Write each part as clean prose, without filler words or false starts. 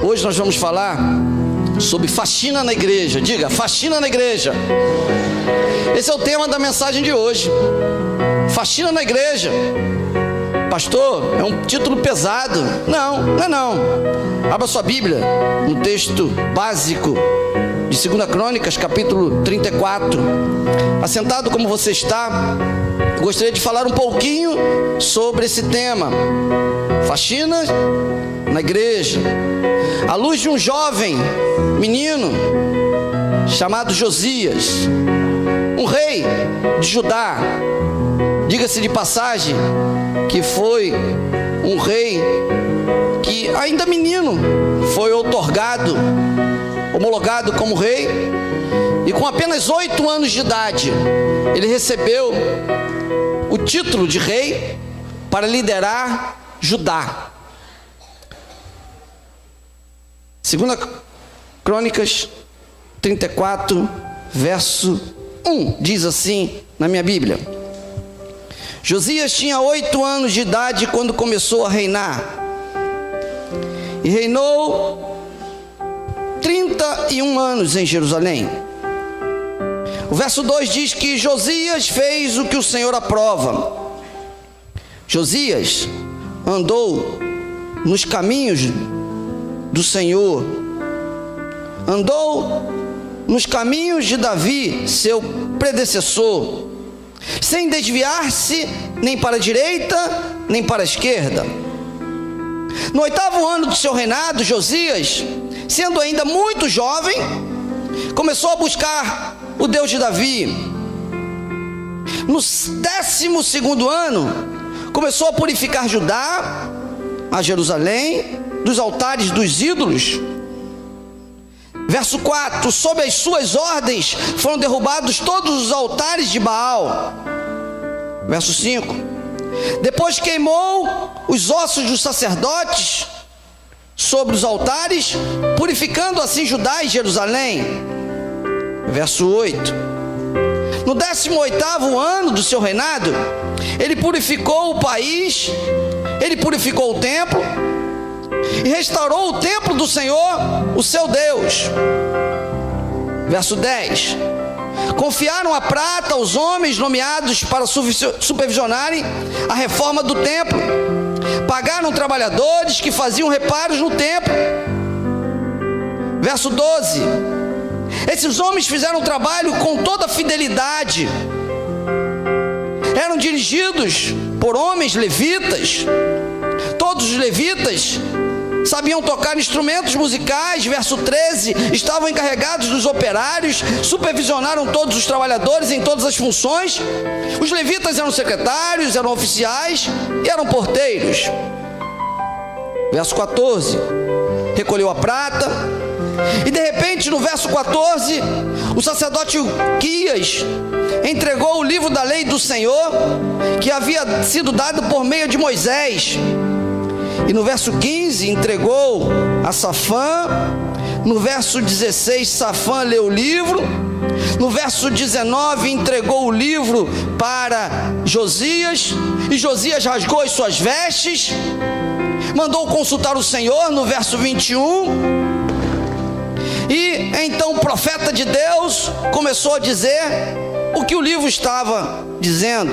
Hoje nós vamos falar sobre faxina na igreja. Diga, faxina na igreja. Esse é o tema da mensagem de hoje. Faxina na igreja. Pastor, é um título pesado. Não, não é não. Abra sua Bíblia no texto básico de 2 Crônicas, capítulo 34. Assentado como você está, gostaria de falar um pouquinho sobre esse tema. Faxina na igreja. À luz de um jovem menino chamado Josias, um rei de Judá. Diga-se de passagem que foi um rei que ainda menino foi homologado como rei, e com apenas 8 anos de idade ele recebeu o título de rei para liderar Judá. 2 Crônicas 34, verso 1, diz assim na minha Bíblia: Josias tinha 8 anos de idade quando começou a reinar, e reinou 31 anos em Jerusalém. O verso 2 diz que Josias fez o que o Senhor aprova. Josias andou nos caminhos do Senhor, andou nos caminhos de Davi, seu predecessor, sem desviar-se nem para a direita, nem para a esquerda. No 8º ano do seu reinado, Josias, sendo ainda muito jovem, começou a buscar o Deus de Davi. No 12º ano, começou a purificar Judá, a Jerusalém, dos altares dos ídolos. Verso 4: sob as suas ordens foram derrubados todos os altares de Baal. Verso 5: depois queimou os ossos dos sacerdotes sobre os altares, purificando assim Judá e Jerusalém. Verso 8: no 18º ano do seu reinado, ele purificou o país, ele purificou o templo e restaurou o templo do Senhor, o seu Deus. Verso 10: confiaram a prata aos homens nomeados para supervisionarem a reforma do templo. Pagaram trabalhadores que faziam reparos no templo. Verso 12: esses homens fizeram o trabalho com toda fidelidade. Eram dirigidos por homens levitas. Todos os levitas sabiam tocar instrumentos musicais. Verso 13: estavam encarregados dos operários, supervisionaram todos os trabalhadores em todas as funções. Os levitas eram secretários, eram oficiais e eram porteiros. Verso 14: recolheu a prata. E de repente, no verso 14, o sacerdote Uquias entregou o livro da lei do Senhor, que havia sido dado por meio de Moisés. E no verso 15, entregou a Safã. No verso 16, Safã leu o livro. No verso 19, entregou o livro para Josias. E Josias rasgou as suas vestes, mandou consultar o Senhor. No verso 21, e então o profeta de Deus começou a dizer o que o livro estava dizendo.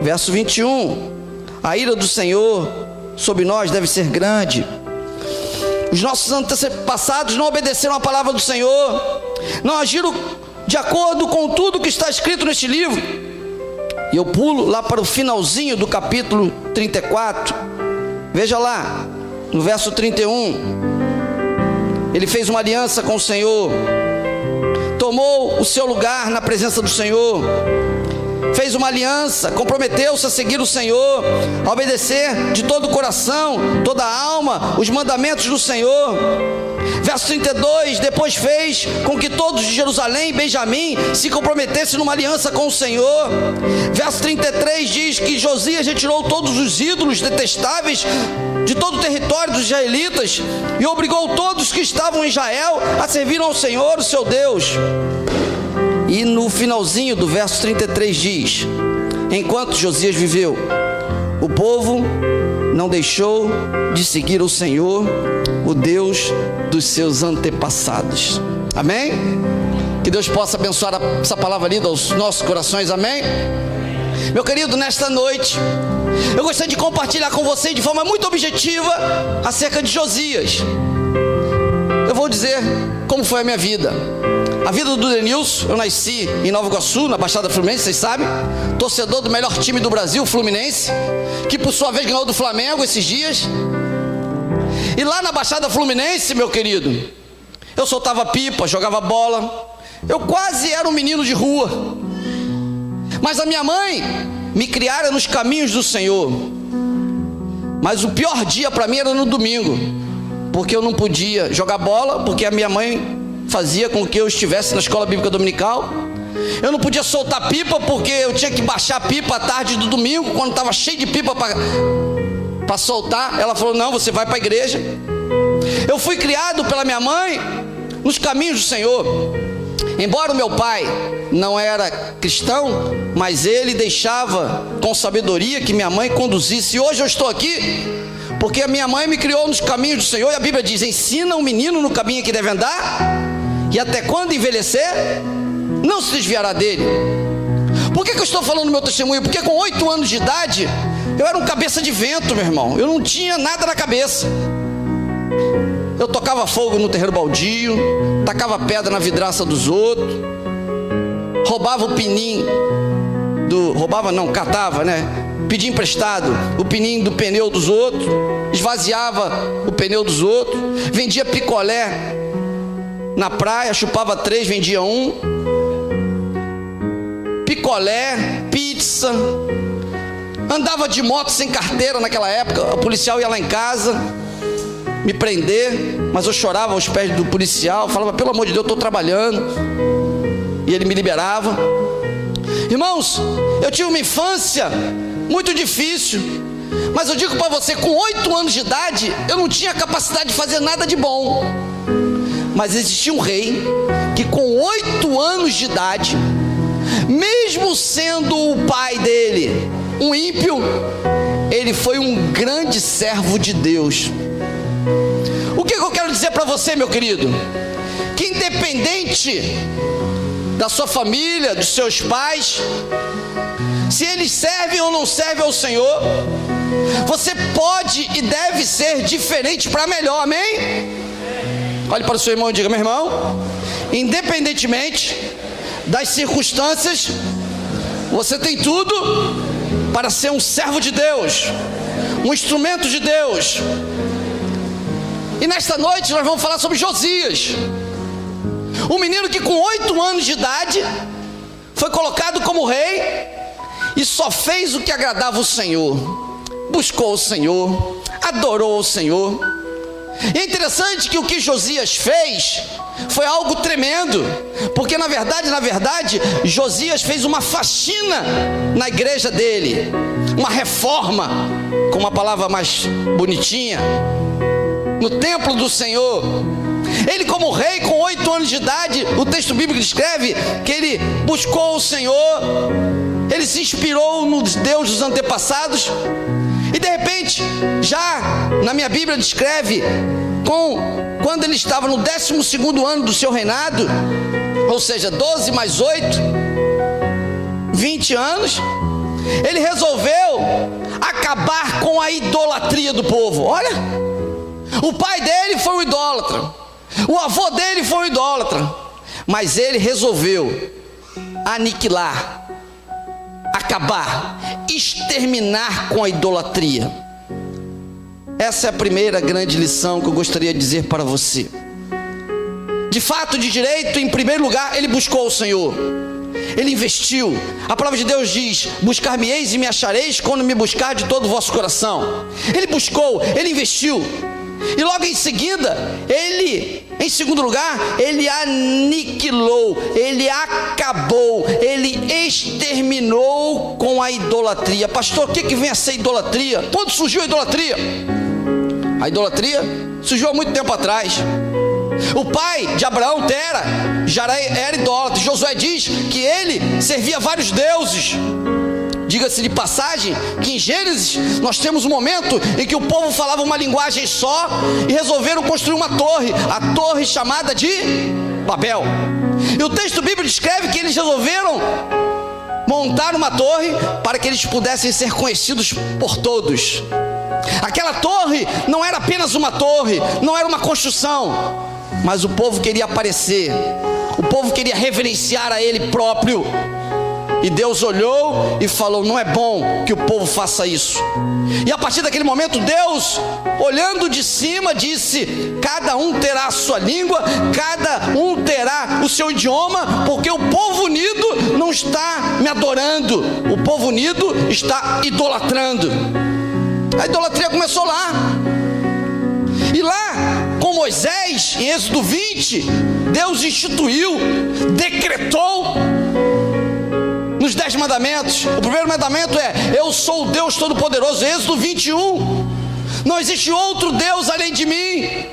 Verso 21: a ira do Senhor sobre nós deve ser grande. Os nossos antepassados não obedeceram à palavra do Senhor, não agiram de acordo com tudo que está escrito neste livro. E eu pulo lá para o finalzinho do capítulo 34. Veja lá, no verso 31. Ele fez uma aliança com o Senhor, tomou o seu lugar na presença do Senhor, fez uma aliança, comprometeu-se a seguir o Senhor, a obedecer de todo o coração, toda a alma, os mandamentos do Senhor. Verso 32: depois fez com que todos de Jerusalém e Benjamim se comprometessem numa aliança com o Senhor. Verso 33 diz que Josias retirou todos os ídolos detestáveis de todo o território dos israelitas e obrigou todos que estavam em Israel a servir ao Senhor, o seu Deus. E no finalzinho do verso 33 diz: enquanto Josias viveu, o povo não deixou de seguir o Senhor, o o Deus dos seus antepassados. Amém? Que Deus possa abençoar essa palavra linda aos nossos corações. Amém? Meu querido, nesta noite eu gostaria de compartilhar com você de forma muito objetiva acerca de Josias. Eu vou dizer como foi a minha vida. A vida do Denilson: eu nasci em Nova Iguaçu, na Baixada Fluminense, vocês sabem, torcedor do melhor time do Brasil, Fluminense, que por sua vez ganhou do Flamengo esses dias. E lá na Baixada Fluminense, meu querido, eu soltava pipa, jogava bola, eu quase era um menino de rua. Mas a minha mãe me criara nos caminhos do Senhor. Mas o pior dia para mim era no domingo, porque eu não podia jogar bola, porque a minha mãe fazia com que eu estivesse na escola bíblica dominical. Eu não podia soltar pipa, porque eu tinha que baixar a pipa à tarde do domingo, quando estava cheio de pipa para soltar. Ela falou: não, você vai para a igreja. Eu fui criado pela minha mãe nos caminhos do Senhor. Embora o meu pai não era cristão, mas ele deixava com sabedoria que minha mãe conduzisse. E hoje eu estou aqui porque a minha mãe me criou nos caminhos do Senhor. E a Bíblia diz: ensina um menino no caminho que deve andar, e até quando envelhecer, não se desviará dele. Por que eu estou falando do meu testemunho? Porque com 8 anos de idade, eu era um cabeça de vento, meu irmão. Eu não tinha nada na cabeça. Eu tocava fogo no terreiro baldio, tacava pedra na vidraça dos outros, roubava o pininho catava, né? Pedia emprestado o pininho do pneu dos outros, esvaziava o pneu dos outros, vendia picolé na praia, chupava 3, vendia 1, picolé, pizza, andava de moto sem carteira naquela época. O policial ia lá em casa me prender, mas eu chorava aos pés do policial, falava: pelo amor de Deus, eu estou trabalhando, e ele me liberava. Irmãos, eu tive uma infância muito difícil, mas eu digo para você, com 8 anos de idade, eu não tinha capacidade de fazer nada de bom. Mas existia um rei que com 8 anos de idade, mesmo sendo o pai dele um ímpio, ele foi um grande servo de Deus. O que eu quero dizer para você, meu querido? Que independente da sua família, dos seus pais, se eles servem ou não servem ao Senhor, você pode e deve ser diferente para melhor. Amém? Olhe para o seu irmão e diga: meu irmão, independentemente das circunstâncias, você tem tudo para ser um servo de Deus, um instrumento de Deus. E nesta noite nós vamos falar sobre Josias, um menino que com 8 anos de idade foi colocado como rei e só fez o que agradava o Senhor. Buscou o Senhor, adorou o Senhor. E é interessante que o que Josias fez foi algo tremendo, porque na verdade, Josias fez uma faxina na igreja dele, uma reforma, com uma palavra mais bonitinha, no templo do Senhor. Ele, como rei, com 8 anos de idade, o texto bíblico descreve que ele buscou o Senhor, ele se inspirou no Deus dos antepassados. E de repente, já na minha Bíblia descreve, quando ele estava no 12º ano do seu reinado, ou seja, 12 mais 8, 20 anos, ele resolveu acabar com a idolatria do povo. Olha, o pai dele foi um idólatra, o avô dele foi um idólatra, mas ele resolveu aniquilar, acabar, exterminar com a idolatria. Essa é a primeira grande lição que eu gostaria de dizer para você. De fato, de direito, em primeiro lugar, ele buscou o Senhor, ele investiu. A palavra de Deus diz: buscar-me-eis e me achareis quando me buscar de todo o vosso coração. Ele buscou, ele investiu. E logo em seguida, em segundo lugar, ele aniquilou, ele acabou, ele exterminou com a idolatria. Pastor, o que vem a ser idolatria? Quando surgiu a idolatria? A idolatria surgiu há muito tempo atrás. O pai de Abraão, Tera, já era idólatra. Josué diz que ele servia vários deuses Diga-se de passagem que em Gênesis nós temos um momento em que o povo falava uma linguagem só e resolveram construir uma torre, a torre chamada de Babel. E o texto bíblico descreve que eles resolveram montar uma torre para que eles pudessem ser conhecidos por todos. Aquela torre não era apenas uma torre, não era uma construção, mas o povo queria aparecer, o povo queria reverenciar a ele próprio. E Deus olhou e falou: não é bom que o povo faça isso. E a partir daquele momento, Deus, olhando de cima, disse: cada um terá a sua língua, cada um terá o seu idioma, porque o povo unido não está me adorando, o povo unido está idolatrando. A idolatria começou lá. E lá, com Moisés, em Êxodo 20, Deus instituiu, decretou nos 10 mandamentos. O primeiro mandamento é: eu sou o Deus Todo-Poderoso. Êxodo 21, não existe outro Deus além de mim.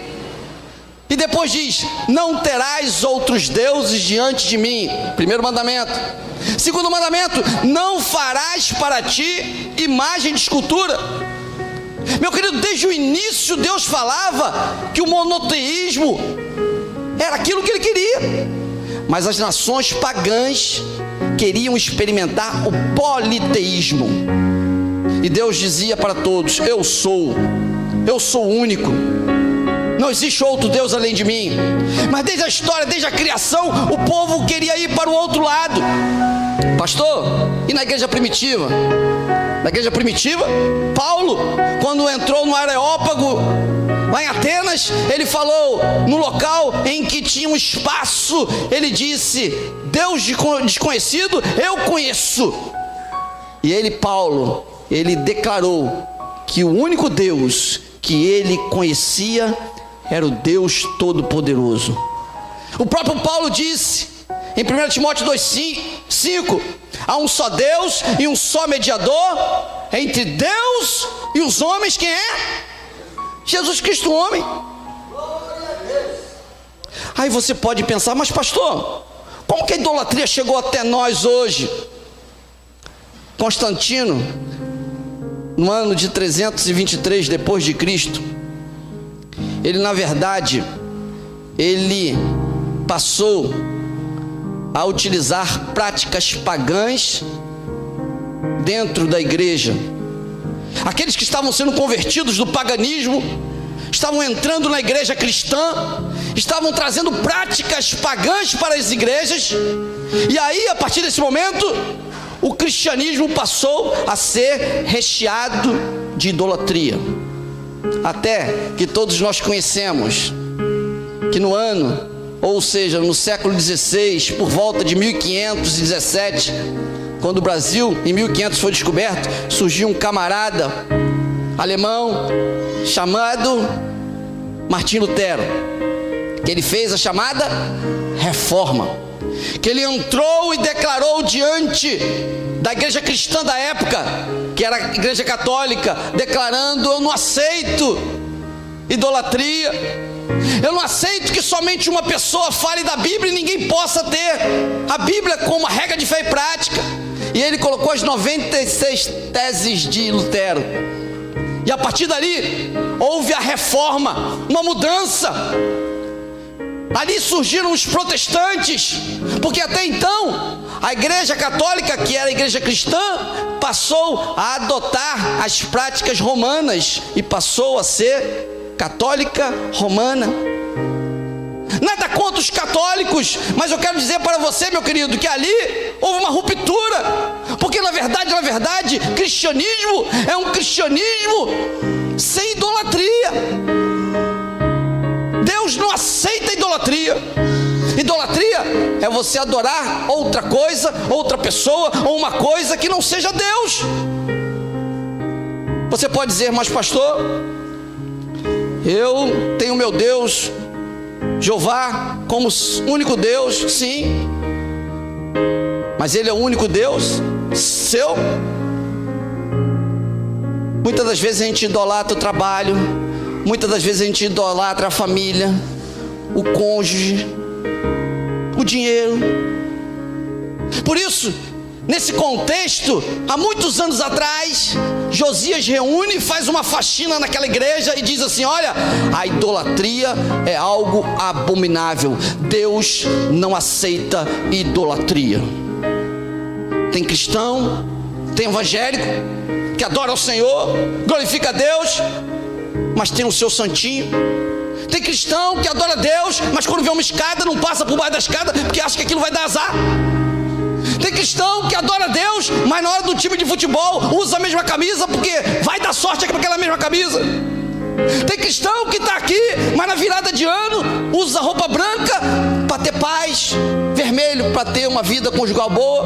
E depois diz: não terás outros deuses diante de mim. Primeiro mandamento. Segundo mandamento: não farás para ti imagem de escultura. Meu querido, desde o início Deus falava que o monoteísmo era aquilo que ele queria, mas as nações pagãs queriam experimentar o politeísmo. E Deus dizia para todos: eu sou o único, não existe outro Deus além de mim. Mas desde a história, desde a criação, o povo queria ir para o outro lado. Pastor, e na igreja primitiva? Na igreja primitiva, Paulo, quando entrou no Areópago, lá em Atenas, ele falou, no local em que tinha um espaço, ele disse: Deus desconhecido eu conheço. E ele, Paulo, ele declarou que o único Deus que ele conhecia era o Deus Todo-Poderoso. O próprio Paulo disse em 1 Timóteo 2,5: há um só Deus e um só mediador entre Deus e os homens. Quem é? Jesus Cristo, homem. Aí você pode pensar: mas pastor, como que a idolatria chegou até nós hoje? Constantino, no ano de 323 depois de Cristo, ele na verdade, ele passou a utilizar práticas pagãs dentro da igreja. Aqueles que estavam sendo convertidos do paganismo estavam entrando na igreja cristã, estavam trazendo práticas pagãs para as igrejas. E aí, a partir desse momento, o cristianismo passou a ser recheado de idolatria. Até que todos nós conhecemos que no ano, ou seja, no século XVI, por volta de 1517, quando o Brasil, em 1500, foi descoberto, surgiu um camarada alemão chamado Martim Lutero, que ele fez a chamada Reforma, que ele entrou e declarou diante da igreja cristã da época, que era a igreja católica, declarando: eu não aceito idolatria, eu não aceito que somente uma pessoa fale da Bíblia e ninguém possa ter a Bíblia como uma regra de fé e prática. E ele colocou as 96 teses de Lutero. E a partir dali, houve a reforma, uma mudança. Ali surgiram os protestantes, porque até então, a igreja católica, que era a igreja cristã, passou a adotar as práticas romanas e passou a ser católica romana. Nada contra os católicos, mas eu quero dizer para você, meu querido, que ali houve uma ruptura, porque na verdade, cristianismo é um cristianismo sem idolatria. Deus não aceita idolatria. Idolatria é você adorar outra coisa, outra pessoa, ou uma coisa que não seja Deus. Você pode dizer: mas pastor, eu tenho meu Deus Jeová como único Deus. Sim, mas ele é o único Deus seu? Muitas das vezes a gente idolatra o trabalho, muitas das vezes a gente idolatra a família, o cônjuge, o dinheiro. Por isso, Nesse contexto, há muitos anos atrás, Josias reúne e faz uma faxina naquela igreja e diz assim: olha, a idolatria é algo abominável, Deus não aceita idolatria. Tem cristão, tem evangélico que adora o Senhor, glorifica a Deus, mas tem o seu santinho. Tem cristão que adora a Deus, mas quando vê uma escada não passa por baixo da escada porque acha que aquilo vai dar azar. Tem cristão que adora a Deus, mas na hora do time de futebol usa a mesma camisa porque vai dar sorte com aquela mesma camisa. Tem cristão que está aqui, mas na virada de ano usa roupa branca para ter paz, vermelho para ter uma vida conjugal boa,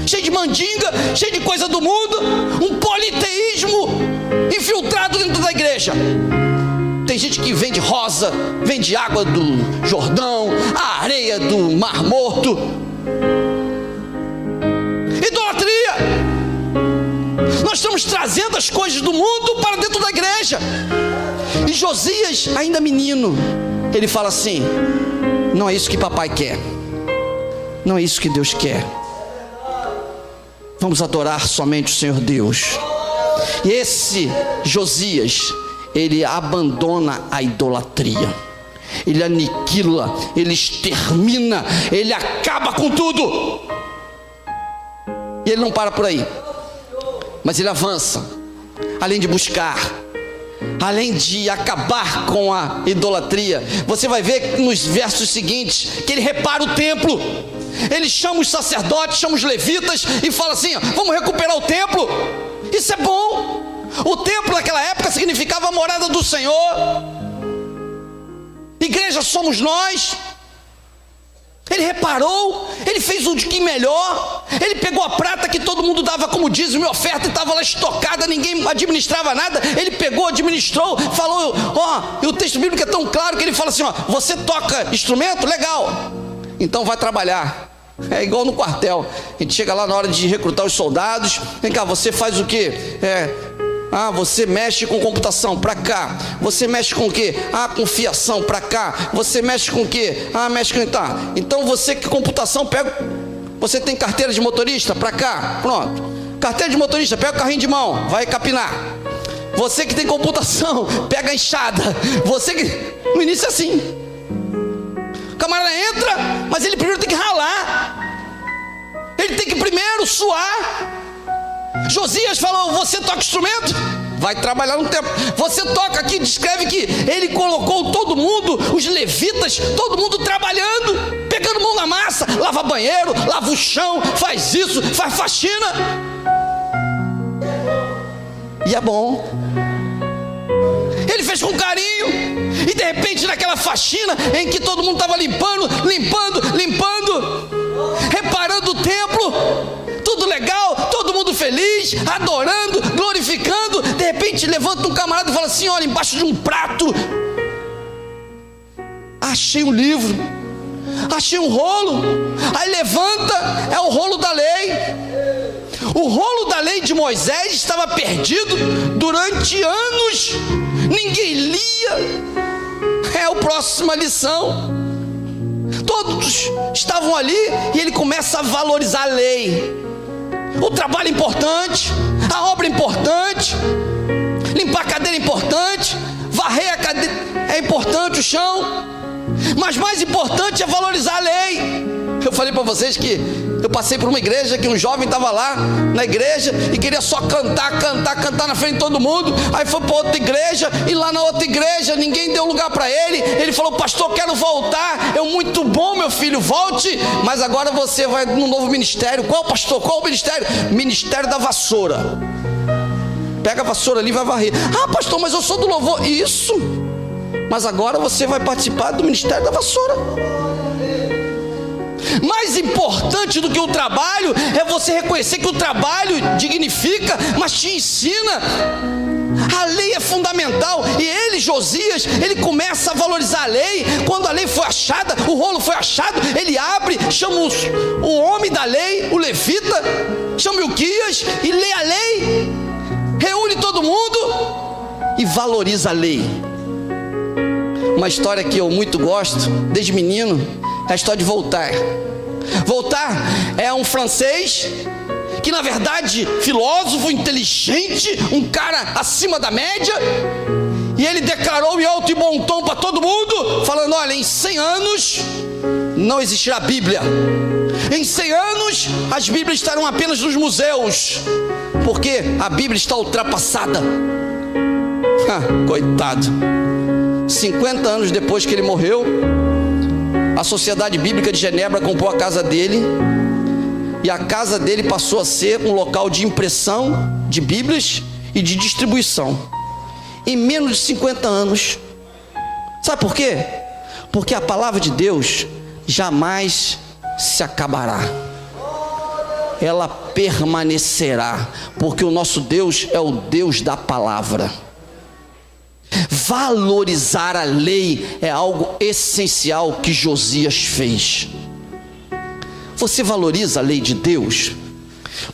cheio de mandinga, cheio de coisa do mundo, um politeísmo infiltrado dentro da igreja. Tem gente que vende rosa, vende água do Jordão, a areia do Mar Morto. Idolatria. Nós estamos trazendo as coisas do mundo para dentro da igreja. E Josias, ainda menino, ele fala assim: não é isso que papai quer, não é isso que Deus quer. Vamos adorar somente o Senhor Deus. E esse Josias, ele abandona a idolatria, ele aniquila, ele extermina, ele acaba com tudo. E ele não para por aí, mas ele avança, além de buscar, além de acabar com a idolatria. Você vai ver nos versos seguintes que ele repara o templo. Ele chama os sacerdotes, chama os levitas e fala assim: vamos recuperar o templo. Isso é bom. O templo naquela época significava a morada do Senhor. Igreja somos nós. Ele reparou, ele fez o de que melhor. Ele pegou a prata que todo mundo dava como dízimo e oferta e estava lá estocada, ninguém administrava nada. Ele pegou, administrou, falou, e o texto bíblico é tão claro que ele fala assim: você toca instrumento? Legal, então vai trabalhar. É igual no quartel, a gente chega lá na hora de recrutar os soldados. Vem cá, você faz o quê? Você mexe com computação, pra cá. Você mexe com o quê? Com fiação, pra cá. Você mexe com o quê? Mexe com... Então você que computação pega... Você tem carteira de motorista? Pra cá. Pronto. Carteira de motorista, pega o carrinho de mão, vai capinar. Você que tem computação, pega a enxada. Você que... No início é assim. O camarada entra, mas ele primeiro tem que ralar. Ele tem que primeiro suar. Josias falou: você toca instrumento? Vai trabalhar no templo. Você toca aqui, descreve que ele colocou todo mundo, os levitas, todo mundo trabalhando, pegando mão na massa, lava banheiro, lava o chão, faz isso, faz faxina. E é bom. Ele fez com carinho. E de repente naquela faxina em que todo mundo estava limpando, reparando o templo, tudo legal, todo mundo feliz, adorando, glorificando. De repente levanta um camarada e fala assim: olha, embaixo de um prato achei um livro, achei um rolo. Aí levanta, é o rolo da lei. O rolo da lei de Moisés estava perdido durante anos, ninguém lia. É a próxima lição. Todos estavam ali e ele começa a valorizar a lei. O trabalho é importante, a obra é importante, limpar a cadeira é importante, varrer a cadeira é importante, o chão, mas mais importante é valorizar a lei. Eu falei para vocês que eu passei por uma igreja que um jovem estava lá na igreja e queria só cantar na frente de todo mundo. Aí foi para outra igreja e lá na outra igreja ninguém deu lugar para ele. Ele falou: pastor, quero voltar. Eu: muito bom, meu filho, volte, mas agora você vai num novo ministério. Qual, pastor? Qual o ministério? Ministério da vassoura. Pega a vassoura ali e vai varrer. Pastor, mas eu sou do louvor. Isso, mas agora você vai participar do ministério da vassoura. Mais importante do que o trabalho é você reconhecer que o trabalho dignifica, mas te ensina. A lei é fundamental. E ele, Josias, ele começa a valorizar a lei. Quando a lei foi achada, o rolo foi achado, ele abre, chama o homem da lei, o levita, chama Ilquias e lê a lei, reúne todo mundo e valoriza a lei. Uma história que eu muito gosto, desde menino, é a história de Voltaire. Voltaire é um francês que, na verdade, filósofo, inteligente, um cara acima da média, e ele declarou em alto e bom tom para todo mundo, falando: olha, em 100 anos não existirá Bíblia. Em 100 anos as Bíblias estarão apenas nos museus, porque a Bíblia está ultrapassada. Coitado. 50 anos depois que ele morreu, a Sociedade Bíblica de Genebra comprou a casa dele, e a casa dele passou a ser um local de impressão de Bíblias e de distribuição. Em menos de 50 anos. Sabe por quê? Porque a palavra de Deus jamais se acabará. Ela permanecerá, porque o nosso Deus é o Deus da palavra. Valorizar a lei é algo essencial que Josias fez. Você valoriza a lei de Deus?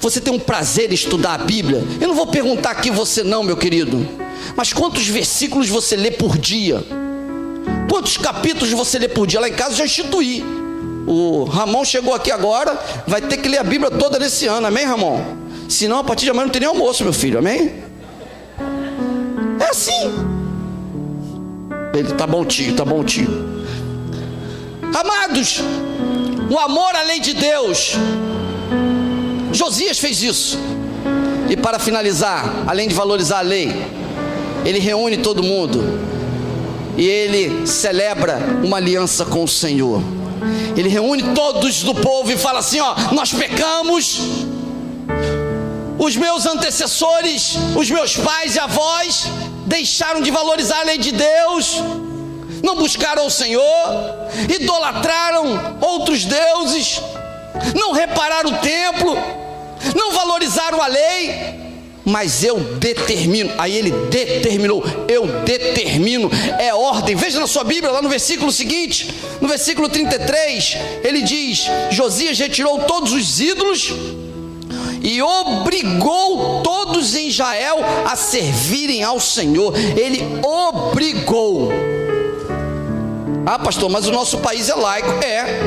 Você tem um prazer em estudar a Bíblia? Eu não vou perguntar aqui você não, meu querido, mas quantos versículos você lê por dia? Quantos capítulos você lê por dia? Lá em casa eu já instituí. O Ramon chegou aqui agora, vai ter que ler a Bíblia toda nesse ano, amém, Ramon? Senão a partir de amanhã não tem nem almoço, meu filho, amém? É assim. Ele, tá bom tio, tá bom tio. Amados, o amor à lei de Deus, Josias fez isso. E para finalizar, além de valorizar a lei, ele reúne todo mundo e ele celebra uma aliança com o Senhor. Ele reúne todos do povo e fala assim: ó, nós pecamos, os meus antecessores, os meus pais e avós deixaram de valorizar a lei de Deus, não buscaram o Senhor, idolatraram outros deuses, não repararam o templo, não valorizaram a lei, mas eu determino. Aí ele determinou, eu determino, é ordem. Veja na sua Bíblia, lá no versículo seguinte, no versículo 33, ele diz: Josias retirou todos os ídolos e obrigou todos em Israel a servirem ao Senhor. Ele obrigou. Ah, pastor, mas o nosso país é laico. É,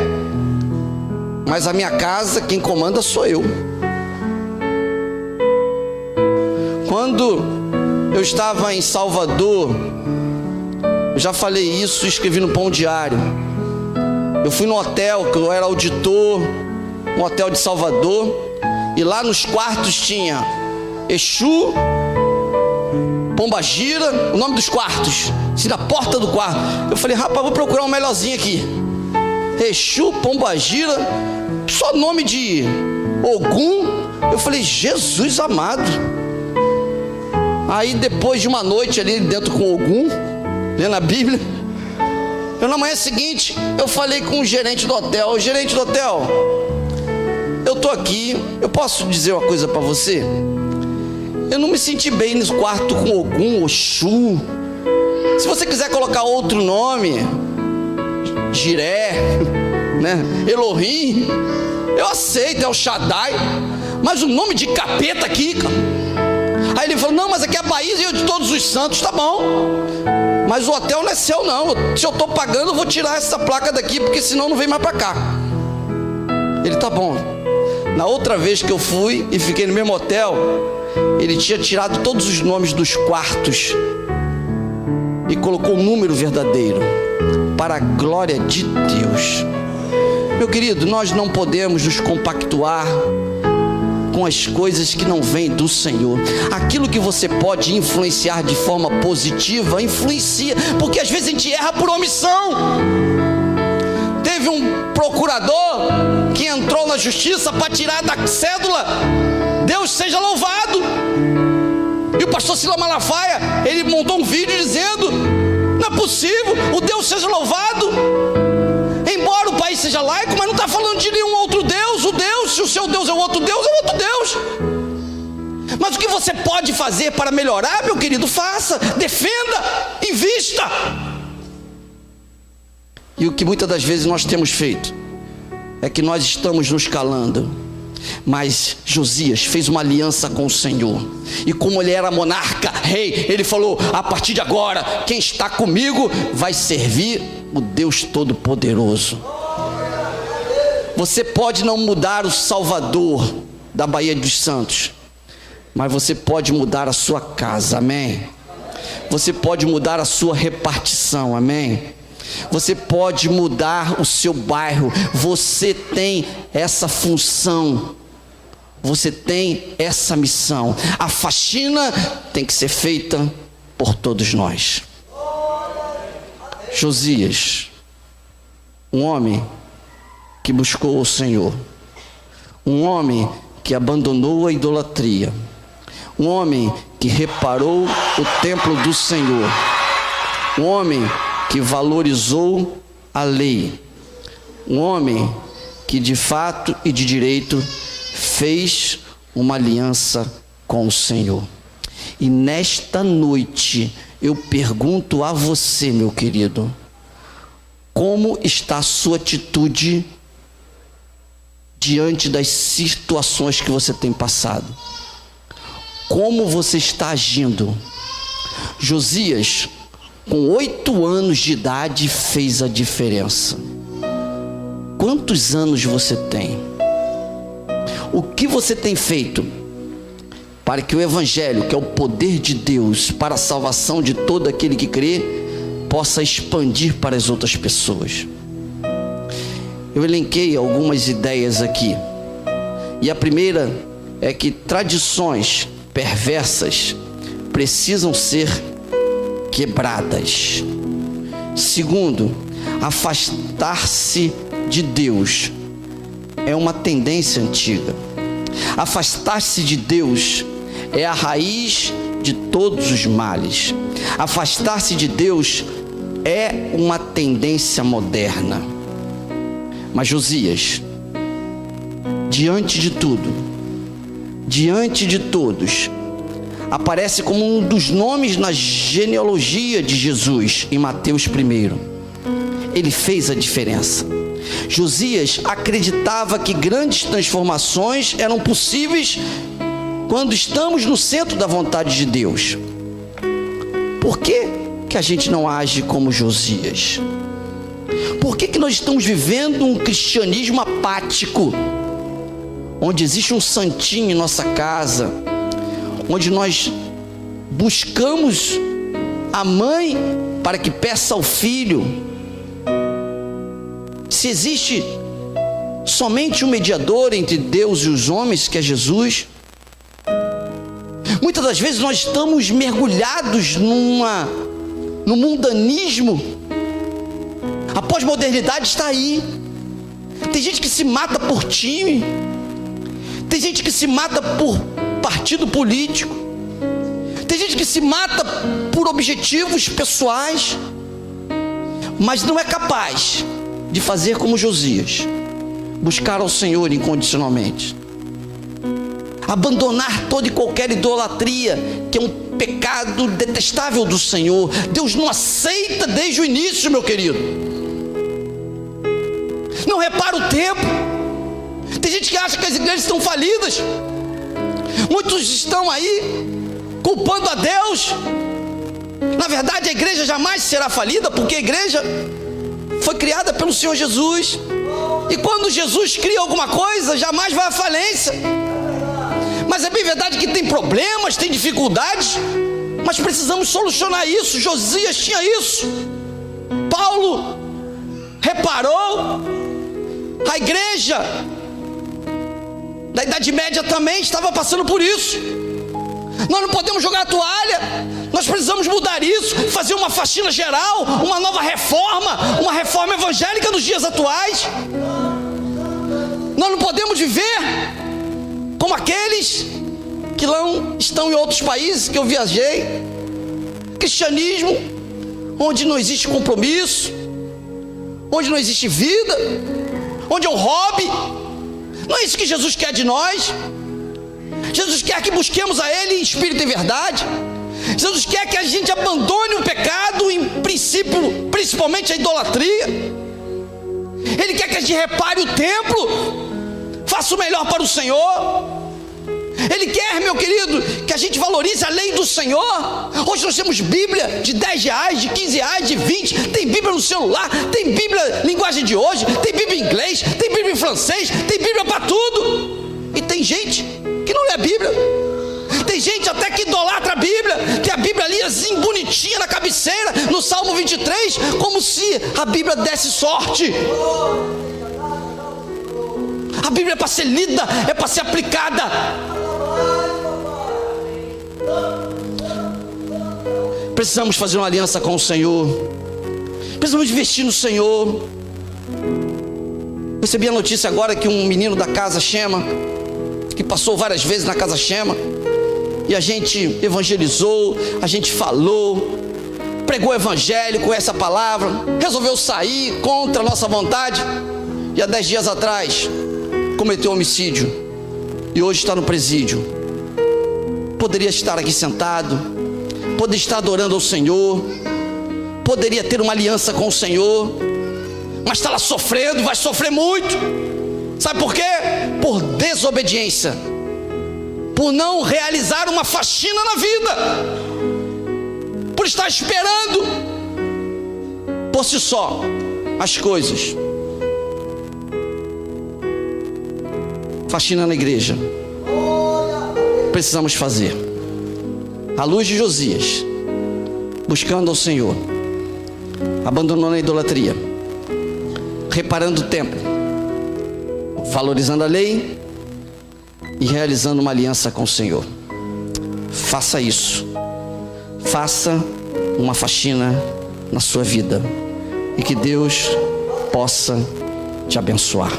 mas a minha casa, quem comanda sou eu. Quando eu estava em Salvador, eu já falei isso e escrevi no Pão Diário. Eu fui no hotel, que eu era auditor, um hotel de Salvador, e lá nos quartos tinha Exu, Pombagira, o nome dos quartos, assim, na porta do quarto. Eu falei: rapaz, vou procurar um melhorzinho aqui. Exu, Pombagira, só nome de Ogum. Eu falei: Jesus amado. Aí depois de uma noite ali dentro com Ogum, lendo a Bíblia, eu na manhã seguinte, eu falei com o gerente do hotel: o gerente do hotel, eu tô aqui, eu posso dizer uma coisa para você? Eu não me senti bem no quarto com Ogum, Oxum. Se você quiser colocar outro nome, Jiré, né? Elohim, eu aceito, é o Shaddai, mas o nome de capeta aqui, cara. Aí ele falou: não, mas aqui é a Bahia de Todos os Santos. Tá bom, mas o hotel não é seu não. Se eu estou pagando, eu vou tirar essa placa daqui, porque senão não vem mais para cá. Ele: tá bom. Na outra vez que eu fui e fiquei no mesmo hotel, ele tinha tirado todos os nomes dos quartos e colocou o número verdadeiro, para a glória de Deus. Meu querido, nós não podemos nos compactuar com as coisas que não vêm do Senhor. Aquilo que você pode influenciar de forma positiva, influencia, porque às vezes a gente erra por omissão. Teve um procurador que entrou na justiça para tirar da cédula Deus seja louvado, e o pastor Silas Malafaia, ele montou um vídeo dizendo: não é possível, o Deus seja louvado, embora o país seja laico, mas não está falando de nenhum outro Deus. O Deus, se o seu Deus é outro Deus, é outro Deus. Mas o que você pode fazer para melhorar, meu querido? Faça, defenda, invista. E o que muitas das vezes nós temos feito é que nós estamos nos calando. Mas Josias fez uma aliança com o Senhor, e como ele era monarca, rei, ele falou: a partir de agora, quem está comigo vai servir o Deus Todo-Poderoso. Você pode não mudar o Salvador da Baía dos Santos, mas você pode mudar a sua casa, amém? Você pode mudar a sua repartição, amém? Você pode mudar o seu bairro. Você tem essa função, você tem essa missão. A faxina tem que ser feita por todos nós. Josias, um homem que buscou o Senhor, um homem que abandonou a idolatria, um homem que reparou o templo do Senhor, um homem que valorizou a lei, um homem que de fato e de direito fez uma aliança com o Senhor. E nesta noite eu pergunto a você, meu querido, como está a sua atitude diante das situações que você tem passado? Como você está agindo? Josias, com 8 anos de idade, fez a diferença. Quantos anos você tem? O que você tem feito para que o Evangelho, que é o poder de Deus para a salvação de todo aquele que crê, possa expandir para as outras pessoas? Eu elenquei algumas ideias aqui, e a primeira é que tradições perversas precisam ser quebradas. Segundo, afastar-se de Deus é uma tendência antiga. Afastar-se de Deus é a raiz de todos os males. Afastar-se de Deus é uma tendência moderna. Mas Josias, diante de tudo, diante de todos, aparece como um dos nomes na genealogia de Jesus em Mateus 1. Ele fez a diferença. Josias acreditava que grandes transformações eram possíveis quando estamos no centro da vontade de Deus. Por que a gente não age como Josias? Por que nós estamos vivendo um cristianismo apático, onde existe um santinho em nossa casa, onde nós buscamos a mãe para que peça ao filho? Se existe somente um mediador entre Deus e os homens, que é Jesus, muitas das vezes nós estamos mergulhados no mundanismo. A pós-modernidade está aí. Tem gente que se mata por time, tem gente que se mata por partido político, tem gente que se mata por objetivos pessoais, mas não é capaz de fazer como Josias, buscar ao Senhor incondicionalmente, abandonar toda e qualquer idolatria, que é um pecado detestável do Senhor. Deus não aceita desde o início, meu querido. Não repara o tempo. Tem gente que acha que as igrejas estão falidas. Muitos estão aí culpando a Deus. Na verdade, a igreja jamais será falida, porque a igreja foi criada pelo Senhor Jesus, e quando Jesus cria alguma coisa, jamais vai à falência. Mas é bem verdade que tem problemas, tem dificuldades, mas precisamos solucionar isso. Josias tinha isso. Paulo reparou. A igreja da Idade Média também estava passando por isso. Nós não podemos jogar a toalha. Nós precisamos mudar isso, fazer uma faxina geral, uma nova reforma, uma reforma evangélica nos dias atuais. Nós não podemos viver como aqueles que não estão em outros países que eu viajei. Cristianismo onde não existe compromisso, onde não existe vida, onde é um hobby. Não é isso que Jesus quer de nós. Jesus quer que busquemos a Ele em espírito e verdade. Jesus quer que a gente abandone o pecado, em princípio, principalmente a idolatria. Ele quer que a gente repare o templo, faça o melhor para o Senhor. Ele quer, meu querido, que a gente valorize a lei do Senhor. Hoje nós temos Bíblia de 10 reais, de 15 reais, de 20. Tem Bíblia no celular, tem Bíblia linguagem de hoje, tem Bíblia em inglês, tem Bíblia em francês, tem Bíblia para tudo. E tem gente que não lê a Bíblia. Tem gente até que idolatra a Bíblia, tem a Bíblia ali assim, bonitinha na cabeceira, no Salmo 23, como se a Bíblia desse sorte. A Bíblia é para ser lida, é para ser aplicada. Precisamos fazer uma aliança com o Senhor. Precisamos investir no Senhor. Recebi a notícia agora que um menino da Casa Chema, que passou várias vezes na Casa Chema, e a gente evangelizou, a gente falou, pregou o evangelho com essa palavra, resolveu sair contra a nossa vontade, e há 10 dias atrás cometeu homicídio, e hoje está no presídio. Poderia estar aqui sentado, poderia estar adorando ao Senhor, poderia ter uma aliança com o Senhor, mas está lá sofrendo, vai sofrer muito. Sabe por quê? Por desobediência, por não realizar uma faxina na vida, por estar esperando por si só as coisas. Faxina na igreja precisamos fazer, à luz de Josias, buscando ao Senhor, abandonando a idolatria, reparando o templo, valorizando a lei e realizando uma aliança com o Senhor. Faça isso, faça uma faxina na sua vida, e que Deus possa te abençoar.